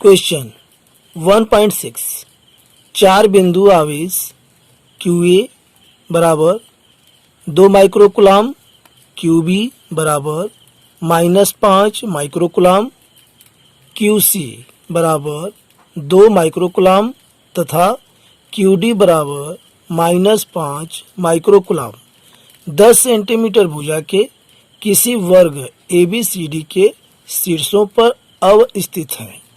Question 1.6 चार बिंदु आवेश QA बराबर 2 माइक्रोकुलाम, QB बराबर -5 माइक्रोकुलाम, QC बराबर 2 माइक्रोकुलाम तथा QD बराबर -5 माइक्रोकुलाम 10 सेंटीमीटर भुजा के किसी वर्ग ABCD के शीर्षों पर अवस्थित है।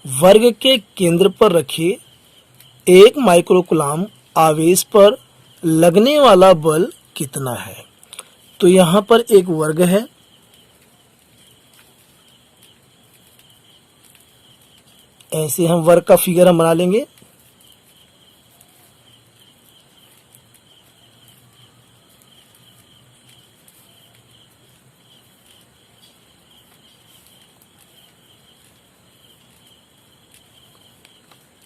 वर्ग के केंद्र पर रखे 1 माइक्रोकुलाम आवेश पर लगने वाला बल कितना है। तो यहाँ पर एक वर्ग है, ऐसे हम वर्ग का फिगर हम बना लेंगे।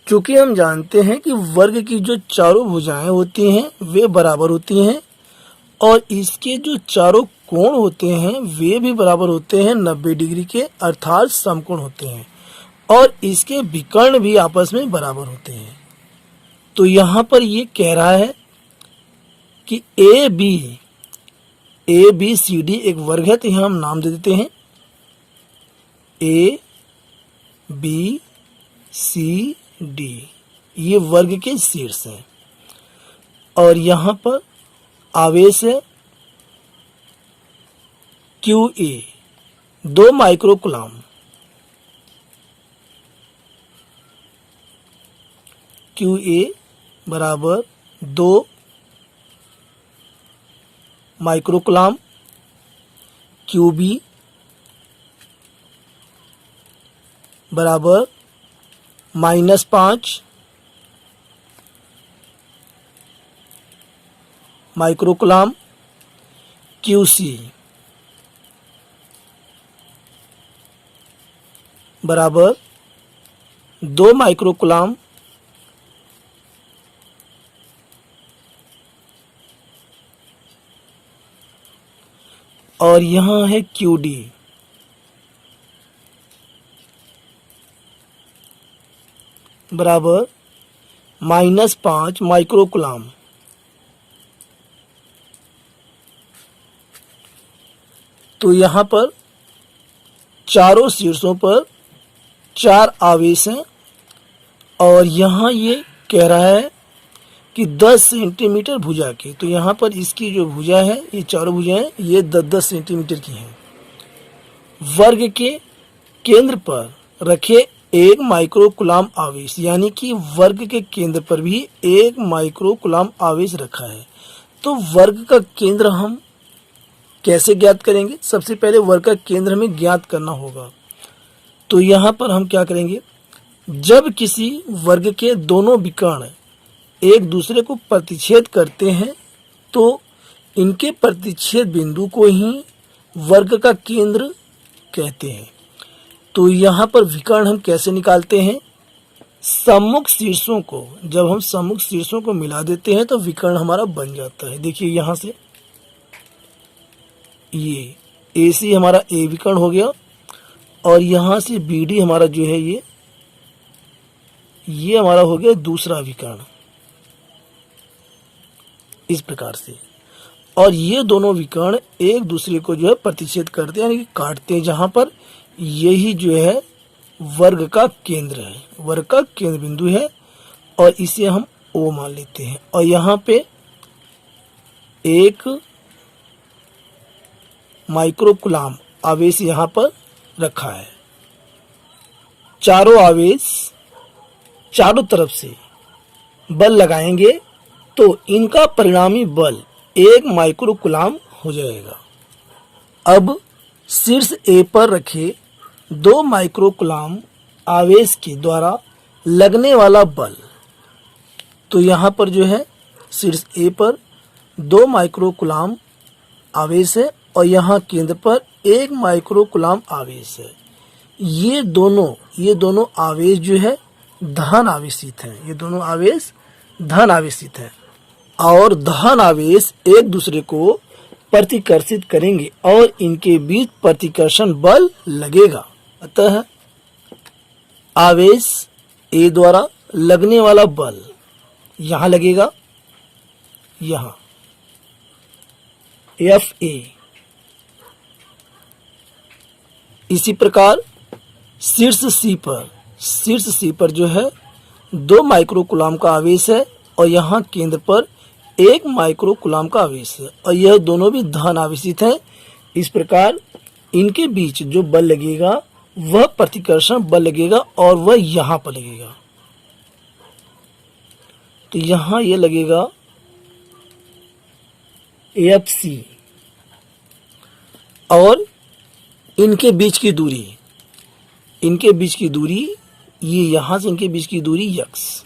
चूंकि हम जानते हैं कि वर्ग की जो चारों भुजाएं होती हैं वे बराबर होती हैं और इसके जो चारों कोण होते हैं वे भी बराबर होते हैं 90 डिग्री के, अर्थात समकोण होते हैं और इसके विकर्ण भी आपस में बराबर होते हैं। तो यहाँ पर ये कह रहा है कि ABCD एक वर्ग है, तो यहाँ हम नाम दे देते हैं ABCD, ये वर्ग के शीर्ष हैं और यहाँ पर आवेश है QA 2 माइक्रोकुलाम, QA बराबर 2 माइक्रोकुलाम, QB बराबर -5 माइक्रोकुलाम, QC बराबर 2 माइक्रोकुलाम, और यहाँ है QD बराबर -5 माइक्रोकुलाम। तो यहाँ पर चारों शीर्षों पर 4 आवेश हैं और यहाँ ये कह रहा है कि 10 सेंटीमीटर भुजा के, तो यहाँ पर इसकी जो भुजा है, ये चारों भुजाएं ये 10-10 सेंटीमीटर की हैं। वर्ग के केंद्र पर रखे 1 माइक्रोकुलाम आवेश, यानी कि वर्ग के केंद्र पर भी 1 माइक्रोकुलाम आवेश रखा है। तो वर्ग का केंद्र हम कैसे ज्ञात करेंगे? सबसे पहले वर्ग का केंद्र हमें ज्ञात करना होगा। तो यहाँ पर हम क्या करेंगे, जब किसी वर्ग के दोनों विकर्ण एक दूसरे को प्रतिच्छेद करते हैं तो इनके प्रतिच्छेद बिंदु को ही वर्ग का केंद्र कहते हैं। तो यहाँ पर विकर्ण हम कैसे निकालते हैं? सम्मुख शीर्षों को, जब हम सम्मुख शीर्षों को मिला देते हैं तो विकर्ण हमारा बन जाता है। देखिए यहाँ से ये AC हमारा A विकर्ण हो गया और यहाँ से BD हमारा जो है ये हमारा हो गया दूसरा विकर्ण, इस प्रकार से। और ये दोनों विकर्ण एक दूसरे को जो है प्रतिच्छेद करते हैं, यानी कि काटते हैं, जहाँ पर यही जो है वर्ग का केंद्र है, वर्ग का केंद्र बिंदु है और इसे हम O मान लेते हैं। और यहाँ पे 1 माइक्रोकुलाम आवेश यहाँ पर रखा है। चारों आवेश चारों तरफ से बल लगाएंगे तो इनका परिणामी बल 1 माइक्रोकुलाम हो जाएगा। अब शीर्ष A पर रखे 2 माइक्रोकुलाम आवेश के द्वारा लगने वाला बल, तो यहाँ पर जो है शीर्ष A पर 2 माइक्रोकुलाम आवेश है और यहाँ केंद्र पर 1 माइक्रोकुलाम आवेश है। ये दोनों आवेश जो है धन आवेशित हैं, ये दोनों आवेश धन आवेशित हैं और धन आवेश एक दूसरे को प्रतिकर्षित करेंगे और इनके बीच प्रतिकर्षण बल लगेगा। अतः आवेश ए द्वारा लगने वाला बल यहां लगेगा, यहां एफ ए। इसी प्रकार शीर्ष सी पर जो है 2 माइक्रोकूलाम का आवेश है और यहाँ केंद्र पर 1 माइक्रोकूलाम का आवेश है और यह दोनों भी धन आवेशित हैं। इस प्रकार इनके बीच जो बल लगेगा वह प्रतिकर्षण बल लगेगा और वह यहाँ पर लगेगा। तो यहाँ ये लगेगा एफ और इनके बीच की दूरी ये यहाँ से इनके बीच की दूरी यक्स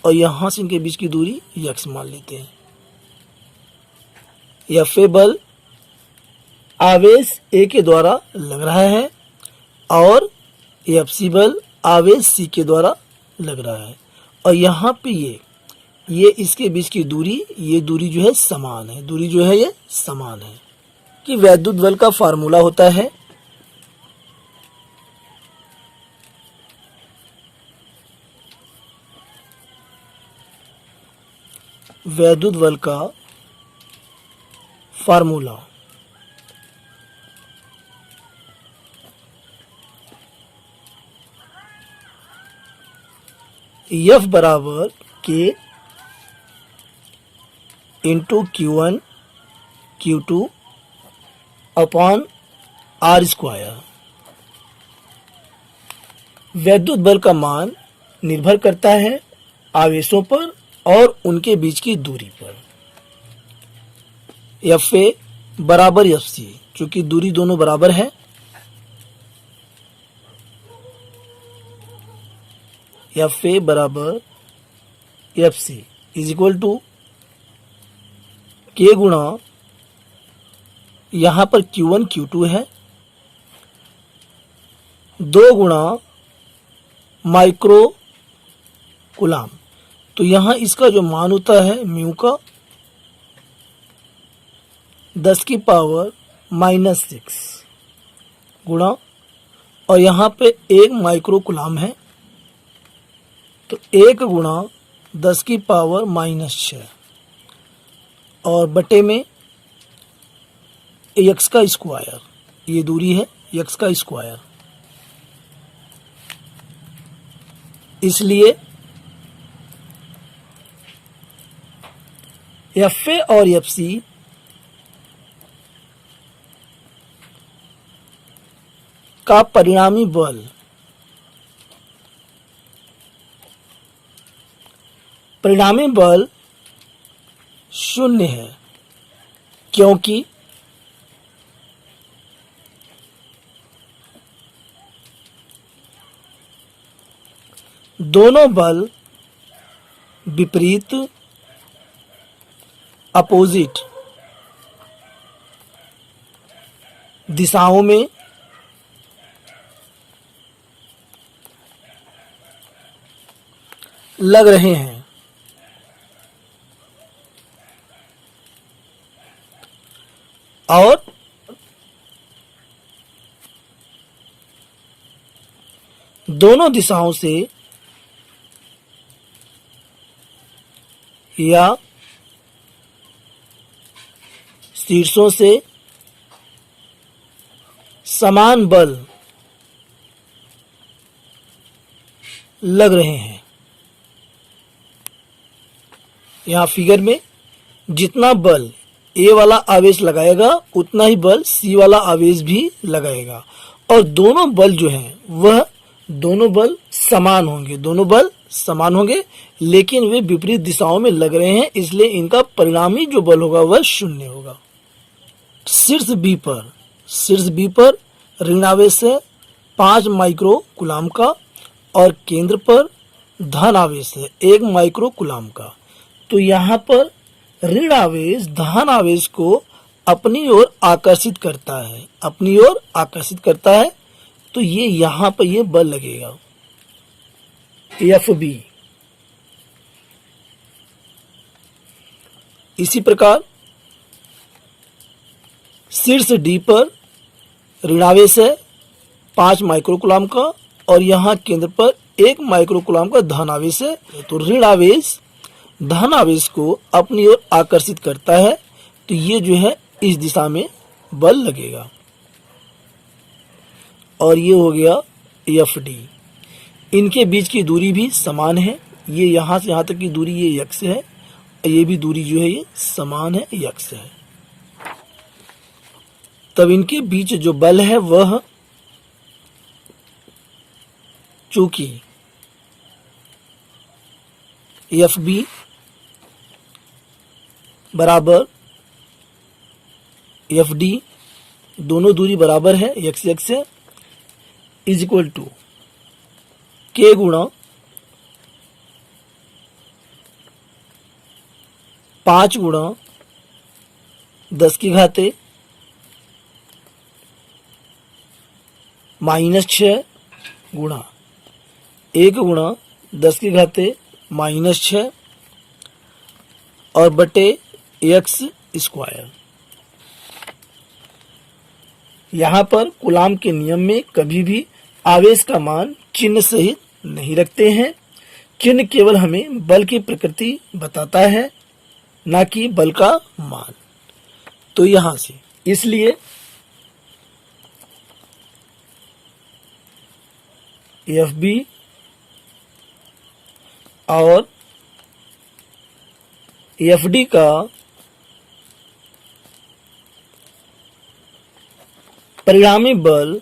और यहाँ से इनके बीच की दूरी यक्स मान लेते हैं। एफ ए बल आवेश ए के द्वारा लग रहा है और एफ सी बल आवेश सी के द्वारा लग रहा है और यहाँ पे ये इसके बीच की दूरी, ये दूरी जो है समान है, दूरी जो है ये समान है। कि वैद्युत बल का फार्मूला होता है वैद्युत बल का फार्मूला F बराबर K into Q1 Q2 upon R square. वैद्युत बल का मान निर्भर करता है आवेशों पर और उनके बीच की दूरी पर। एफ ए बराबर एफ सी, चूंकि दूरी दोनों बराबर है, एफ ए बराबर F C is equal to K गुणा यहां पर Q1 Q2 है 2 गुणा माइक्रो कूलाम। तो यहां इसका जो मान होता है म्यू का 10 की पावर -6 गुणा और यहाँ पे 1 माइक्रो कूलाम है तो 1 गुणा 10 की पावर -6 और बटे में x का स्क्वायर, ये दूरी है x का स्क्वायर। इसलिए एफ ए और एफ सी का परिणामी बल 0 है, क्योंकि दोनों बल विपरीत अपोजिट दिशाओं में लग रहे हैं और दोनों दिशाओं से या शीर्षों से समान बल लग रहे हैं। यहाँ फिगर में जितना बल ए वाला आवेश लगाएगा उतना ही बल सी वाला आवेश भी लगाएगा और दोनों बल जो हैं वह दोनों बल समान होंगे, लेकिन वे विपरीत दिशाओं में लग रहे हैं, इसलिए इनका परिणामी जो बल होगा वह 0 होगा। शीर्ष बी पर ऋण आवेश है 5 माइक्रो कूलाम का और केंद्र पर धन आवेश है 1 माइक्रो कूलाम का। तो यहाँ पर ऋण आवेश धन आवेश को अपनी ओर आकर्षित करता है, तो ये यहाँ पर ये बल लगेगा एफ बी। इसी प्रकार शीर्ष डी पर ऋणावेश है 5 माइक्रो कूलाम का और यहाँ केंद्र पर 1 माइक्रोकूलम का धन आवेश है। तो ऋण आवेश धन आवेश को अपनी ओर आकर्षित करता है, तो ये जो है इस दिशा में बल लगेगा। और ये हो गया FD। इनके बीच की दूरी भी समान है, ये यहाँ से यहाँ तक की दूरी ये x है, ये भी दूरी जो है ये समान है, x है। तब इनके बीच जो बल है वह चूंकि FB बराबर FD, दोनों दूरी बराबर है, x है, इज इक्वल टू K गुणा 5 गुणा 10 की घाते -6 गुणा 1 गुणा 10 की घाते -6 और बटे x स्क्वायर। यहाँ पर कूलाम के नियम में कभी भी आवेश का मान चिन्ह सहित नहीं रखते हैं। चिन्ह केवल हमें बल की प्रकृति बताता है, ना कि बल का मान। तो यहाँ से इसलिए FB और FD का परिणामी बल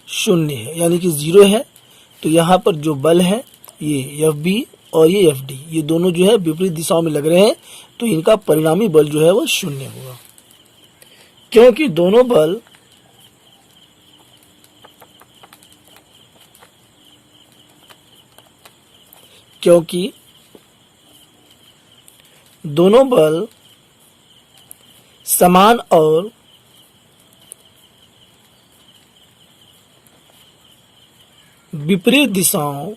0 है, यानी कि 0 है। तो यहाँ पर जो बल है ये FB और ये FD, ये दोनों जो है विपरीत दिशाओं में लग रहे हैं, तो इनका परिणामी बल जो है वो 0 होगा, क्योंकि दोनों बल समान और विपरीत दिशाओं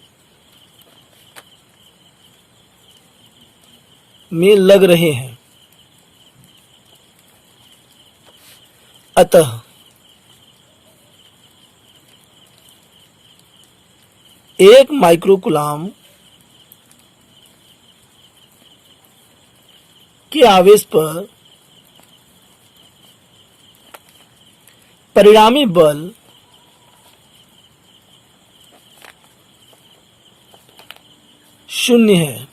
में लग रहे हैं। अतः 1 माइक्रोकूलम के आवेश पर परिणामी बल शून्य है,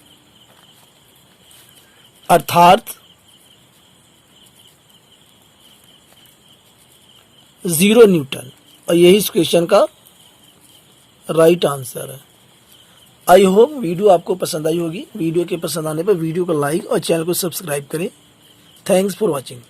अर्थात 0 न्यूटन। और यही इस क्वेश्चन का राइट आंसर है। आई होप वीडियो आपको पसंद आई होगी। वीडियो के पसंद आने पर वीडियो को लाइक और चैनल को सब्सक्राइब करें। Thanks for watching.